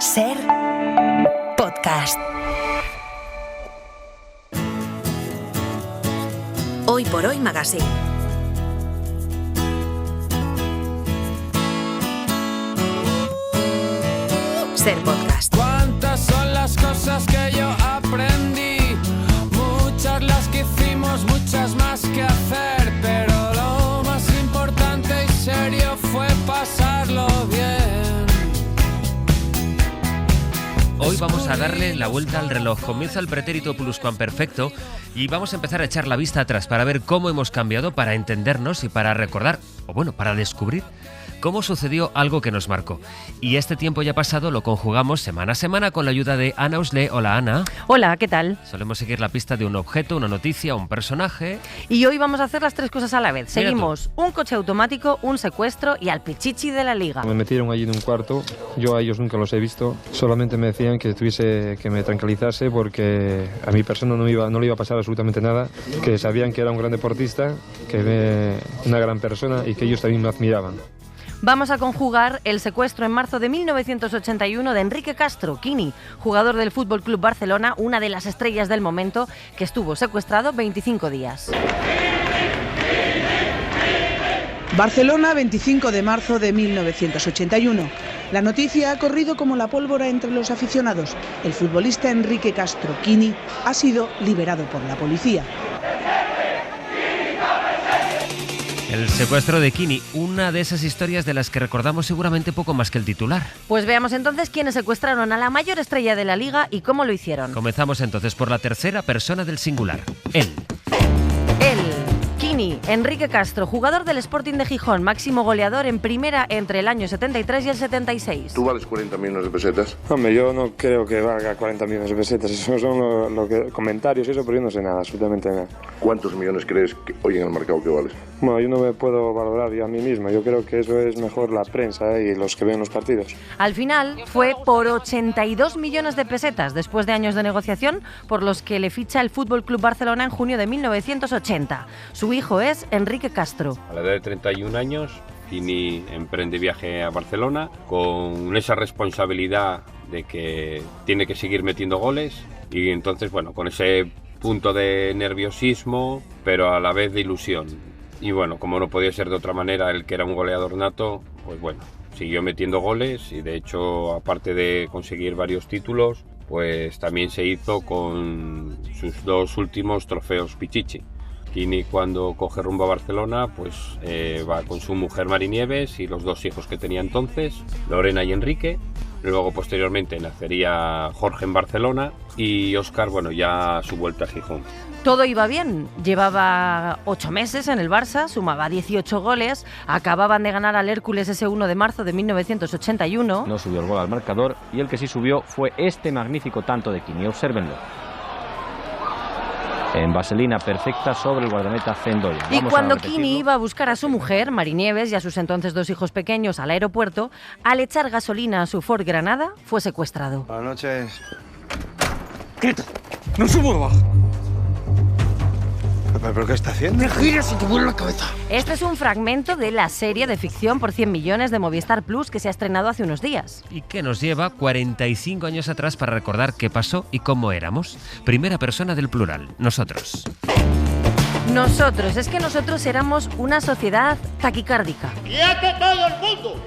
Ser podcast. Hoy por Hoy Magazine. Ser podcast. ¿Cuántas son las cosas que yo aprendí? Muchas las que hicimos, muchas más que hacer, pero lo más importante y serio fue pasarlo bien. Hoy vamos a darle la vuelta al reloj. Comienza el pretérito pluscuamperfecto y vamos a empezar a echar la vista atrás para ver cómo hemos cambiado, para entendernos y para recordar, o bueno, para descubrir cómo sucedió algo que nos marcó. Y este tiempo ya pasado lo conjugamos semana a semana con la ayuda de Ana Oslé. Hola, Ana. Hola, ¿qué tal? Solemos seguir la pista de un objeto, una noticia, un personaje. Y hoy vamos a hacer las tres cosas a la vez. Mira Seguimos un coche automático, un secuestro y al pichichi de la liga. Me metieron allí en un cuarto, yo a ellos nunca los he visto, solamente me decían que me tranquilizase porque a mi persona no le iba a pasar absolutamente nada, que sabían que era un gran deportista, una gran persona y que ellos también me admiraban. Vamos a conjugar el secuestro en marzo de 1981 de Enrique Castro, Quini, jugador del FC Barcelona, una de las estrellas del momento, que estuvo secuestrado 25 días. Barcelona, 25 de marzo de 1981. La noticia ha corrido como la pólvora entre los aficionados. El futbolista Enrique Castro, Quini, ha sido liberado por la policía. El secuestro de Quini, una de esas historias de las que recordamos seguramente poco más que el titular. Pues veamos entonces quiénes secuestraron a la mayor estrella de la liga y cómo lo hicieron. Comenzamos entonces por la tercera persona del singular, él. Quini, Enrique Castro, jugador del Sporting de Gijón, máximo goleador en primera entre el año 73 y el 76. ¿Tú vales 40 millones de pesetas? Hombre, yo no creo que valga 40 millones de pesetas, eso son comentarios y eso, pero yo no sé nada, absolutamente nada. ¿Cuántos millones crees que hoy en el mercado que vales? Bueno, yo no me puedo valorar yo a mí mismo, yo creo que eso es mejor la prensa y los que ven los partidos. Al final fue por 82 millones de pesetas, después de años de negociación, por los que le ficha el FC Barcelona en junio de 1980. Su hijo es Enrique Castro. A la edad de 31 años, Quini emprende viaje a Barcelona con esa responsabilidad de que tiene que seguir metiendo goles y entonces, bueno, con ese punto de nerviosismo, pero a la vez de ilusión. Y bueno, como no podía ser de otra manera, él que era un goleador nato, pues bueno, siguió metiendo goles y de hecho, aparte de conseguir varios títulos, pues también se hizo con sus dos últimos trofeos Pichichi. Quini, cuando coge rumbo a Barcelona, pues va con su mujer Mari Nieves y los dos hijos que tenía entonces, Lorena y Enrique. Luego, posteriormente, nacería Jorge en Barcelona y Óscar, bueno, ya a su vuelta a Gijón. Todo iba bien, llevaba 8 meses en el Barça, sumaba 18 goles, acababan de ganar al Hércules ese 1 de marzo de 1981. No subió el gol al marcador y el que sí subió fue este magnífico tanto de Quini, obsérvenlo. En vaselina perfecta sobre el guardameta Zendoya. Y cuando Quini iba a buscar a su mujer, Mari Nieves, y a sus entonces 2 hijos pequeños al aeropuerto, al echar gasolina a su Ford Granada, fue secuestrado. Buenas noches. ¡Quieta! ¡No se mueva! ¿Pero qué está haciendo? ¡Te giras y te vuelve la cabeza! Este es un fragmento de la serie de ficción por 100 millones de Movistar Plus que se ha estrenado hace unos días. Y que nos lleva 45 años atrás para recordar qué pasó y cómo éramos. Primera persona del plural, nosotros. Nosotros, es que nosotros éramos una sociedad taquicárdica. ¡Quieto todo el mundo!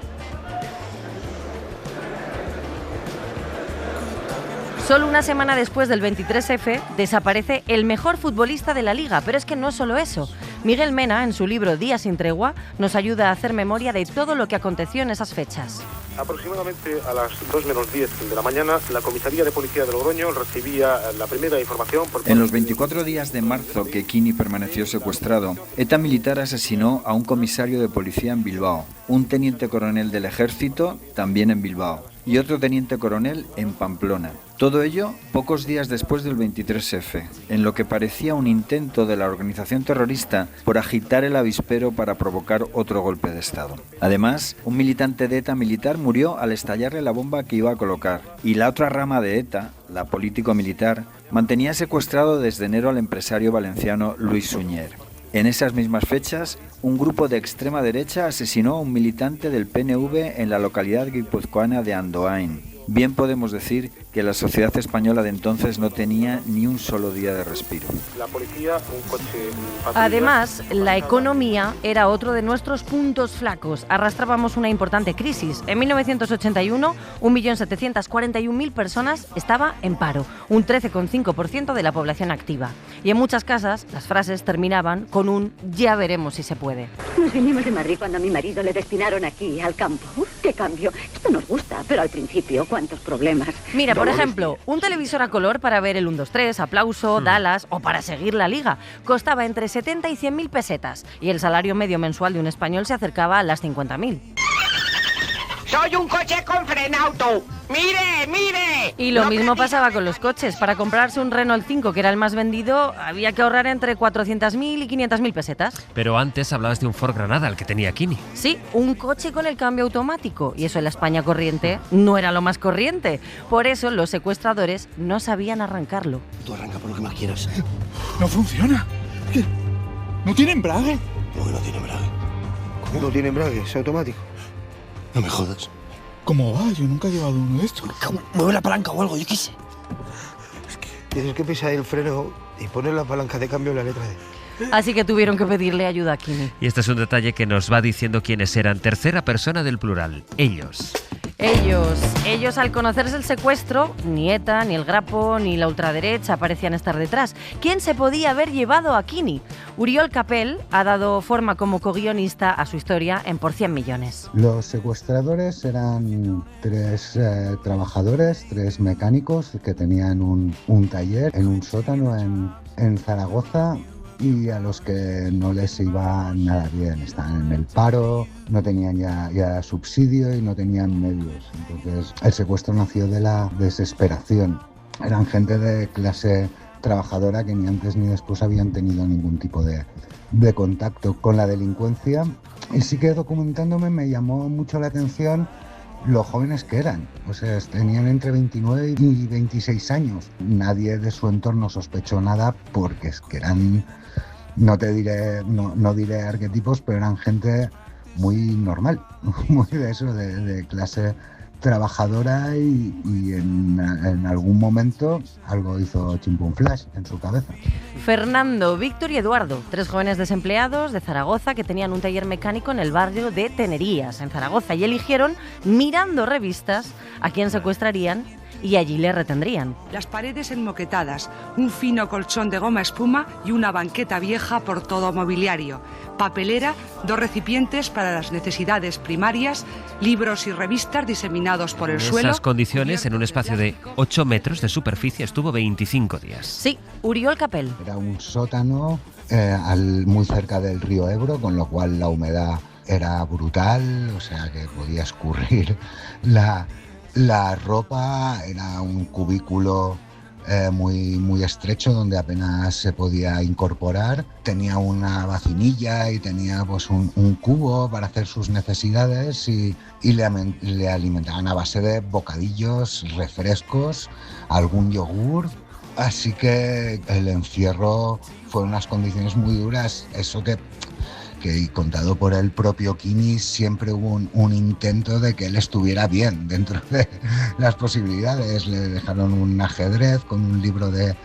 Solo una semana después del 23F desaparece el mejor futbolista de la liga, pero es que no es solo eso. Miguel Mena, en su libro Días sin tregua, nos ayuda a hacer memoria de todo lo que aconteció en esas fechas. Aproximadamente a las 2 menos 10 de la mañana, la comisaría de policía de Logroño recibía la primera información por... En los 24 días de marzo que Quini permaneció secuestrado, ETA militar asesinó a un comisario de policía en Bilbao, un teniente coronel del ejército también en Bilbao y otro teniente coronel en Pamplona. Todo ello pocos días después del 23F, en lo que parecía un intento de la organización terrorista por agitar el avispero para provocar otro golpe de Estado. Además, un militante de ETA militar murió al estallarle la bomba que iba a colocar, y la otra rama de ETA, la político-militar, mantenía secuestrado desde enero al empresario valenciano Luis Suñer. En esas mismas fechas, un grupo de extrema derecha asesinó a un militante del PNV en la localidad guipuzcoana de Andoain. Bien podemos decir que la sociedad española de entonces no tenía ni un solo día de respiro. La policía, un coche... Además, la economía era otro de nuestros puntos flacos. Arrastrábamos una importante crisis. En 1981, 1.741.000 personas estaba en paro, un 13,5% de la población activa. Y en muchas casas, las frases terminaban con un "ya veremos si se puede". Nos vinimos de Madrid cuando a mi marido le destinaron aquí, al campo. Uf, ¡qué cambio! Esto nos gusta, pero al principio, ¿cuántos problemas? Mira, por ejemplo, un televisor a color para ver el 1-2-3, Aplauso, Dallas o para seguir la Liga costaba entre 70 y 100.000 pesetas y el salario medio mensual de un español se acercaba a las 50.000. ¡Soy un coche con frenauto! ¡Mire, mire! Y lo mismo pasaba con los coches. Para comprarse un Renault 5, que era el más vendido, había que ahorrar entre 400.000 y 500.000 pesetas. Pero antes hablabas de un Ford Granada, el que tenía Kini. Sí, un coche con el cambio automático. Y eso en la España corriente no era lo más corriente. Por eso los secuestradores no sabían arrancarlo. Tú arranca por lo que más quieras. No funciona. ¿Qué? ¿No tiene embrague? ¿Cómo que no tiene embrague? ¿Cómo no tiene embrague? ¿Es automático? No me jodas. ¿Cómo va? Yo nunca he llevado uno de estos. Mueve la palanca o algo, yo qué sé. Tienes que pisar el freno y poner la palanca de cambio en la letra D. Así que tuvieron que pedirle ayuda a Kini. Y este es un detalle que nos va diciendo quiénes eran. Tercera persona del plural. Ellos. Ellos al conocerse el secuestro, ni ETA, ni el Grapo, ni la ultraderecha parecían estar detrás. ¿Quién se podía haber llevado a Kini? Uriol Capell ha dado forma como co-guionista a su historia en Por 100 millones. Los secuestradores eran 3 trabajadores, 3 mecánicos que tenían un taller en un sótano en Zaragoza, y a los que no les iba nada bien. Estaban en el paro, no tenían ya subsidio y no tenían medios. Entonces el secuestro nació de la desesperación. Eran gente de clase trabajadora que ni antes ni después habían tenido ningún tipo de contacto con la delincuencia. Y sí que documentándome me llamó mucho la atención los jóvenes que eran. O sea, tenían entre 29 y 26 años. Nadie de su entorno sospechó nada porque es que eran, no diré arquetipos, pero eran gente muy normal, muy de eso, de clase trabajadora y en algún momento algo hizo chimpún flash en su cabeza. Fernando, Víctor y Eduardo, 3 jóvenes desempleados de Zaragoza que tenían un taller mecánico en el barrio de Tenerías, en Zaragoza, y eligieron, mirando revistas, a quién secuestrarían y allí le retendrían. Las paredes enmoquetadas, un fino colchón de goma espuma y una banqueta vieja por todo mobiliario. Papelera, 2 recipientes para las necesidades primarias, libros y revistas diseminados por el suelo. En esas condiciones, en un espacio de 8 metros de superficie, estuvo 25 días. Sí, Uriol Capell. Era un sótano muy cerca del río Ebro, con lo cual la humedad era brutal, o sea que podía escurrir la ropa. Era un cubículo muy estrecho donde apenas se podía incorporar. Tenía una vacinilla y tenía pues un cubo para hacer sus necesidades y le alimentaban a base de bocadillos, refrescos, algún yogur. Así que el encierro fue en unas condiciones muy duras. Eso que contado por el propio Kini, siempre hubo un intento de que él estuviera bien dentro de las posibilidades. Le dejaron un ajedrez con un libro de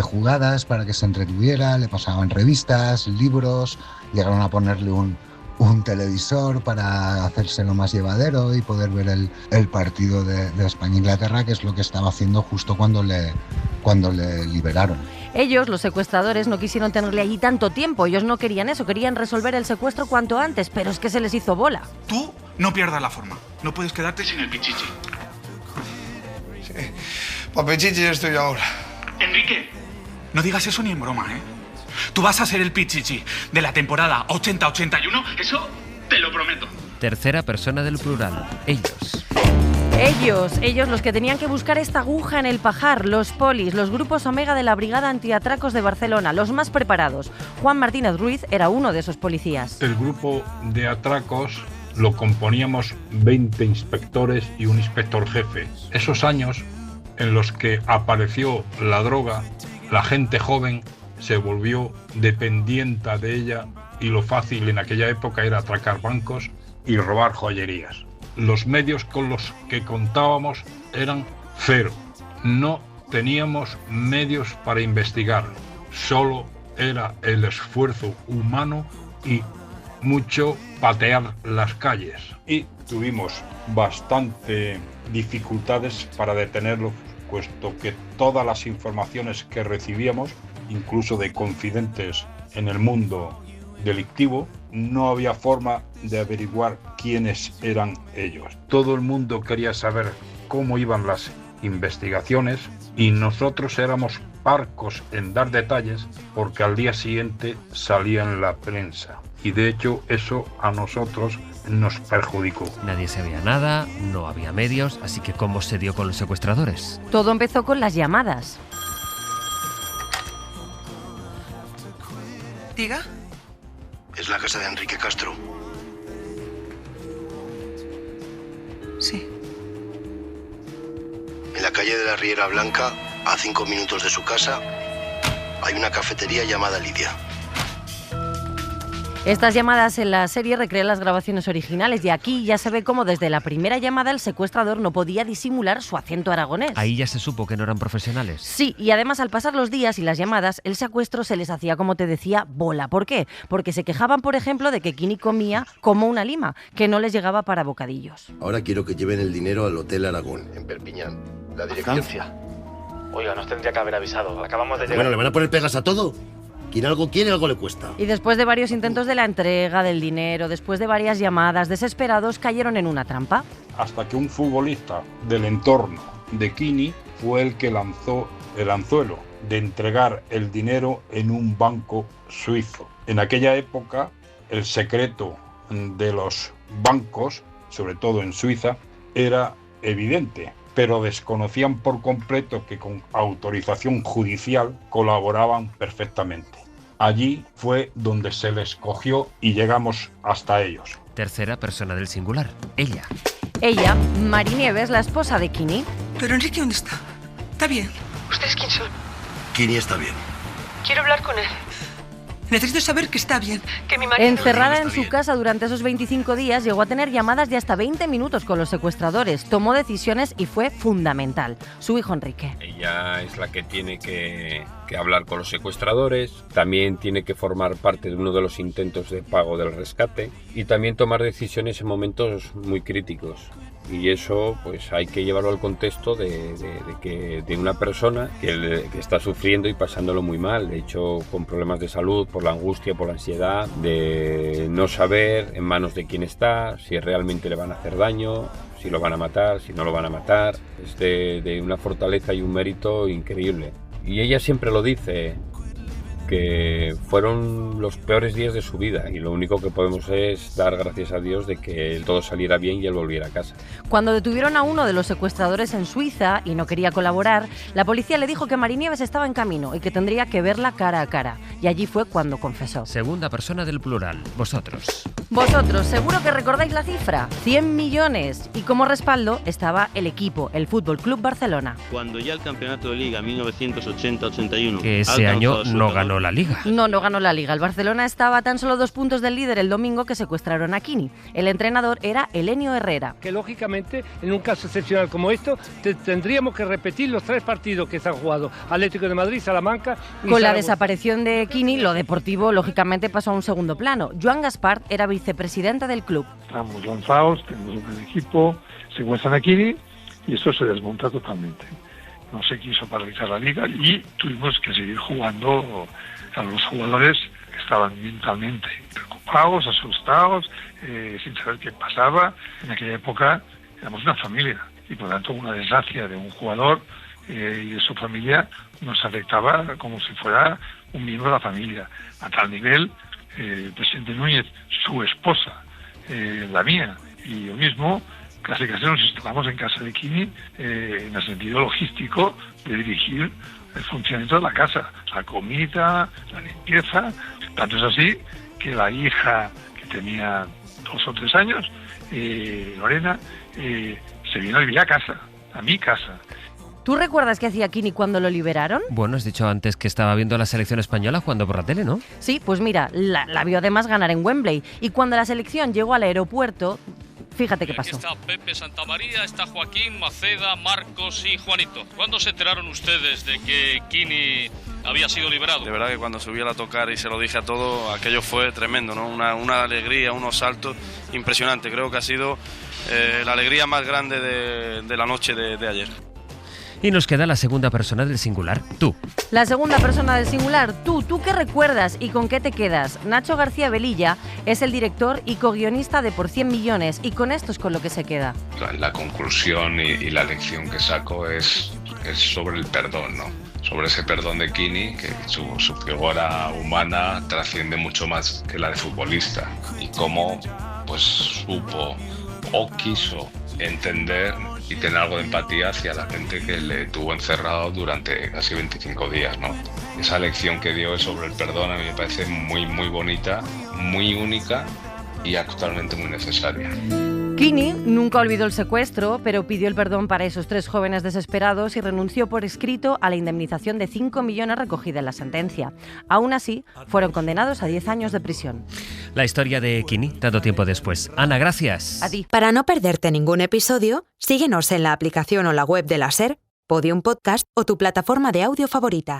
jugadas para que se entretuviera, le pasaban revistas, libros, llegaron a ponerle un televisor para hacérselo más llevadero y poder ver el partido de España-Inglaterra, que es lo que estaba haciendo justo cuando le liberaron. Ellos, los secuestradores, no quisieron tenerle allí tanto tiempo. Ellos no querían eso, querían resolver el secuestro cuanto antes, pero es que se les hizo bola. Tú no pierdas la forma. No puedes quedarte sin el pichichi. Sí, pa' pichichi estoy ahora. Enrique, no digas eso ni en broma, ¿eh? Tú vas a ser el pichichi de la temporada 80-81, eso te lo prometo. Tercera persona del plural. Ellos. Ellos los que tenían que buscar esta aguja en el pajar, los polis, los grupos Omega de la Brigada Antiatracos de Barcelona, los más preparados. Juan Martínez Ruiz era uno de esos policías. El grupo de atracos lo componíamos 20 inspectores y un inspector jefe. Esos años en los que apareció la droga, la gente joven se volvió dependiente de ella y lo fácil en aquella época era atracar bancos y robar joyerías. los medios con los que contábamos eran cero. No teníamos medios para investigar, solo era el esfuerzo humano y mucho patear las calles. Y tuvimos bastante dificultades para detenerlo, puesto que todas las informaciones que recibíamos, incluso de confidentes en el mundo delictivo, no había forma de averiguar quiénes eran ellos. Todo el mundo quería saber cómo iban las investigaciones y nosotros éramos parcos en dar detalles porque al día siguiente salía en la prensa. Y de hecho eso a nosotros nos perjudicó. Nadie sabía nada, no había medios, así que ¿cómo se dio con los secuestradores? Todo empezó con las llamadas. ¿Diga? Es la casa de Enrique Castro. Sí. En la calle de la Riera Blanca, a 5 minutos de su casa, hay una cafetería llamada Lidia. Estas llamadas en la serie recrean las grabaciones originales y aquí ya se ve cómo desde la primera llamada el secuestrador no podía disimular su acento aragonés. Ahí ya se supo que no eran profesionales. Sí, y además al pasar los días y las llamadas, el secuestro se les hacía, como te decía, bola. ¿Por qué? Porque se quejaban, por ejemplo, de que Kini comía como una lima, que no les llegaba para bocadillos. Ahora quiero que lleven el dinero al Hotel Aragón, en Perpiñán. La dirección. Francia. Oiga, nos tendría que haber avisado. Acabamos de llegar. Bueno, ¿le van a poner pegas a todo? Quien algo quiere, algo le cuesta. Y después de varios intentos de la entrega del dinero, después de varias llamadas, desesperados cayeron en una trampa. Hasta que un futbolista del entorno de Kini fue el que lanzó el anzuelo de entregar el dinero en un banco suizo. En aquella época, el secreto de los bancos, sobre todo en Suiza, era evidente, pero desconocían por completo que con autorización judicial colaboraban perfectamente. Allí fue donde se les cogió y llegamos hasta ellos. Tercera persona del singular, ella. Ella, Mari Nieves, la esposa de Kini. ¿Pero Enrique dónde está? ¿Está bien? ¿Ustedes quién son? Kini está bien. Quiero hablar con él. Necesito saber que está bien, que mi marido... Encerrada en su casa durante esos 25 días, llegó a tener llamadas de hasta 20 minutos con los secuestradores. Tomó decisiones y fue fundamental. Su hijo Enrique. Ella es la que tiene que hablar con los secuestradores, también tiene que formar parte de uno de los intentos de pago del rescate y también tomar decisiones en momentos muy críticos. Y eso pues hay que llevarlo al contexto de una persona que está sufriendo y pasándolo muy mal, de hecho con problemas de salud, por la angustia, por la ansiedad, de no saber en manos de quién está, si realmente le van a hacer daño, si lo van a matar, si no lo van a matar. Es de una fortaleza y un mérito increíble. Y ella siempre lo dice, que fueron los peores días de su vida y lo único que podemos es dar gracias a Dios de que todo saliera bien y él volviera a casa. Cuando detuvieron a uno de los secuestradores en Suiza y no quería colaborar, la policía le dijo que Mari Nieves estaba en camino y que tendría que verla cara a cara. Y allí fue cuando confesó. Segunda persona del plural, vosotros. Vosotros, seguro que recordáis la cifra, 100 millones. Y como respaldo estaba el equipo, el Fútbol Club Barcelona. Cuando ya el campeonato de Liga 1980-81... Que ese año no ganó la Liga. No ganó la Liga. El Barcelona estaba a tan solo 2 puntos del líder el domingo que secuestraron a Kini. El entrenador era Elenio Herrera. Que lógicamente, en un caso excepcional como esto, tendríamos que repetir los 3 partidos que se han jugado. Atlético de Madrid, Salamanca y Con la Zaragoza. desaparición de Kini, lo deportivo lógicamente pasó a un segundo plano. Joan Gaspart era vicepresidente del club. Estamos lanzados, tenemos un equipo, secuestran a Kini y esto se desmonta totalmente. No se quiso paralizar la liga y tuvimos que seguir jugando a los jugadores que estaban mentalmente preocupados, asustados, sin saber qué pasaba. En aquella época éramos una familia y por lo tanto una desgracia de un jugador y de su familia nos afectaba como si fuera un miembro de la familia. A tal nivel, el presidente Núñez, su esposa, la mía y yo mismo, casi nos instalamos en casa de Kini en el sentido logístico de dirigir el funcionamiento de la casa, la comida, la limpieza. Tanto es así que la hija, que tenía 2 o 3 años, Lorena, se vino a vivir a casa, a mi casa. ¿Tú recuerdas qué hacía Kini cuando lo liberaron? Bueno, has dicho antes que estaba viendo la selección española jugando por la tele, ¿no? Sí, pues mira, la vio además ganar en Wembley. Y cuando la selección llegó al aeropuerto, Fíjate qué pasó. Aquí está Pepe Santamaría, está Joaquín, Maceda, Marcos y Juanito. ¿Cuándo se enteraron ustedes de que Kini había sido liberado? De verdad que cuando subí a tocar y se lo dije a todos, aquello fue tremendo, ¿no? Una alegría, unos saltos impresionantes. Creo que ha sido la alegría más grande de la noche de ayer. Y nos queda la segunda persona del singular, tú. La segunda persona del singular, tú. ¿Tú qué recuerdas y con qué te quedas? Nacho García Velilla es el director y co-guionista de Por 100 millones y con esto es con lo que se queda. La conclusión y la lección que saco es sobre el perdón, ¿no? Sobre ese perdón de Kini, que su figura humana trasciende mucho más que la de futbolista. Y cómo pues supo o quiso entender y tener algo de empatía hacia la gente que le tuvo encerrado durante casi 25 días, ¿no? Esa lección que dio sobre el perdón a mí me parece muy, muy bonita, muy única y actualmente muy necesaria. Kini nunca olvidó el secuestro, pero pidió el perdón para esos 3 jóvenes desesperados y renunció por escrito a la indemnización de 5 millones recogida en la sentencia. Aún así, fueron condenados a 10 años de prisión. La historia de Kini, tanto tiempo después. Ana, gracias. A ti. Para no perderte ningún episodio, síguenos en la aplicación o la web de la SER, Podium Podcast o tu plataforma de audio favorita.